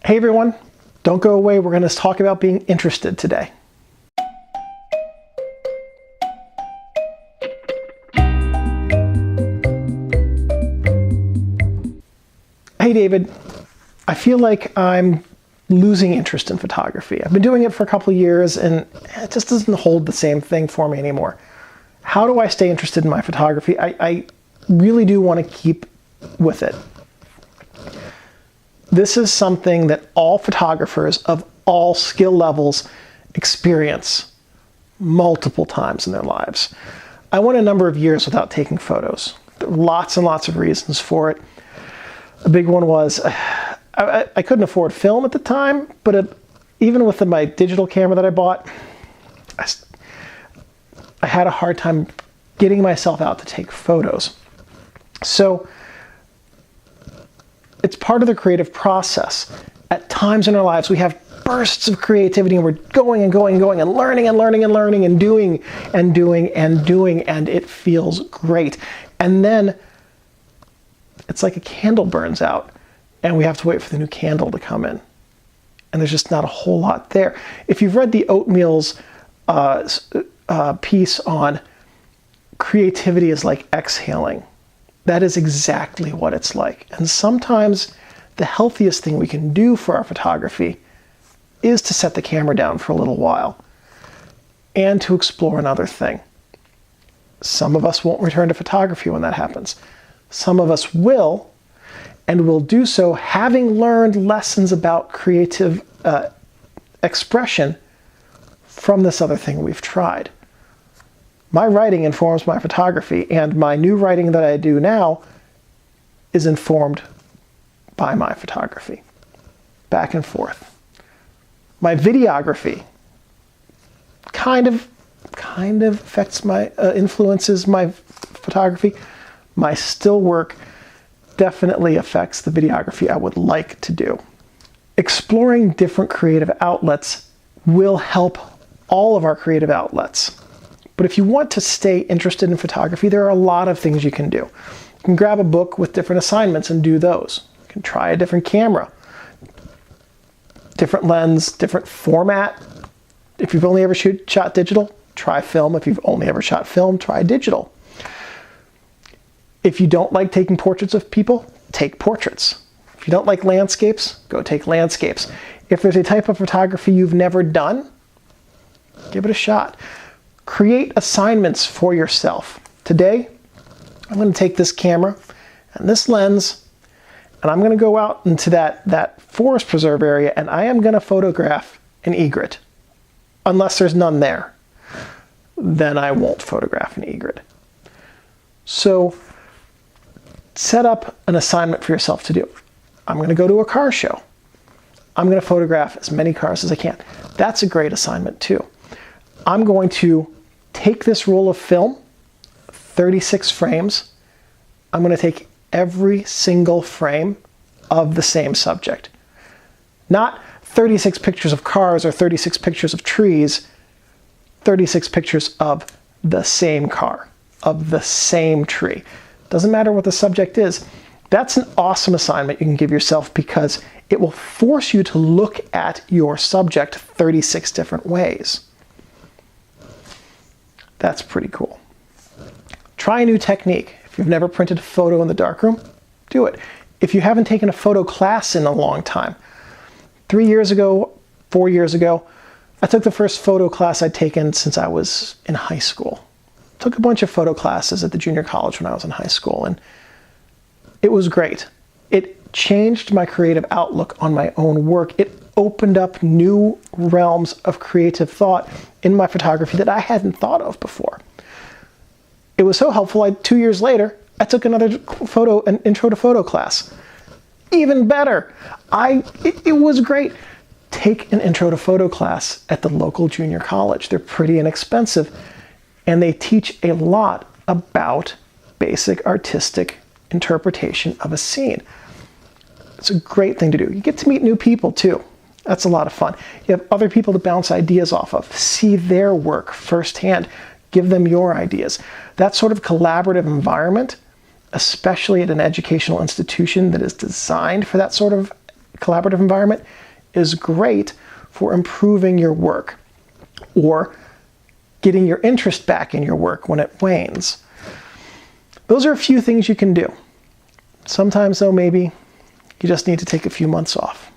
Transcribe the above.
Hey everyone, don't go away. We're going to talk about being interested today. Hey David, I feel like I'm losing interest in photography. I've been doing it for a couple of years and it just doesn't hold the same thing for me anymore. How do I stay interested in my photography? I really do want to keep with it. This is something that all photographers of all skill levels experience multiple times in their lives. I went a number of years without taking photos. There were lots and lots of reasons for it. A big one was I couldn't afford film at the time, but even with my digital camera that I bought, I had a hard time getting myself out to take photos. So it's part of the creative process. At times in our lives, we have bursts of creativity and we're going and going and going and learning and learning and learning and doing and doing and doing, and it feels great. And then it's like a candle burns out and we have to wait for the new candle to come in. And there's just not a whole lot there. If you've read the Oatmeal's piece on creativity is like exhaling, that is exactly what it's like. And sometimes the healthiest thing we can do for our photography is to set the camera down for a little while and to explore another thing. Some of us won't return to photography when that happens. Some of us will, and will do so having learned lessons about creative expression from this other thing we've tried. My writing informs my photography, and my new writing that I do now is informed by my photography. Back and forth. My videography kind of affects influences my photography. My still work definitely affects the videography I would like to do. Exploring different creative outlets will help all of our creative outlets. But if you want to stay interested in photography, there are a lot of things you can do. You can grab a book with different assignments and do those. You can try a different camera, different lens, different format. If you've only ever shot digital, try film. If you've only ever shot film, try digital. If you don't like taking portraits of people, take portraits. If you don't like landscapes, go take landscapes. If there's a type of photography you've never done, give it a shot. Create assignments for yourself. Today, I'm going to take this camera and this lens, and I'm going to go out into that forest preserve area, and I am going to photograph an egret. Unless there's none there, then I won't photograph an egret. So set up an assignment for yourself to do. I'm going to go to a car show. I'm going to photograph as many cars as I can. That's a great assignment too. I'm going to take this roll of film, 36 frames. I'm going to take every single frame of the same subject. Not 36 pictures of cars or 36 pictures of trees, 36 pictures of the same car, of the same tree. Doesn't matter what the subject is. That's an awesome assignment you can give yourself because it will force you to look at your subject 36 different ways. That's pretty cool. Try a new technique. If you've never printed a photo in the darkroom, do it. If you haven't taken a photo class in a long time, 3 years ago, 4 years ago, I took the first photo class I'd taken since I was in high school. Took a bunch of photo classes at the junior college when I was in high school, and it was great. It changed my creative outlook on my own work. It opened up new realms of creative thought in my photography that I hadn't thought of before. It was so helpful, 2 years later, I took an intro to photo class. Even better. It was great. Take an intro to photo class at the local junior college. They're pretty inexpensive, and they teach a lot about basic artistic interpretation of a scene. It's a great thing to do. You get to meet new people too. That's a lot of fun. You have other people to bounce ideas off of. See their work firsthand. Give them your ideas. That sort of collaborative environment, especially at an educational institution that is designed for that sort of collaborative environment is great for improving your work or getting your interest back in your work when it wanes. Those are a few things you can do. Sometimes, though, maybe you just need to take a few months off.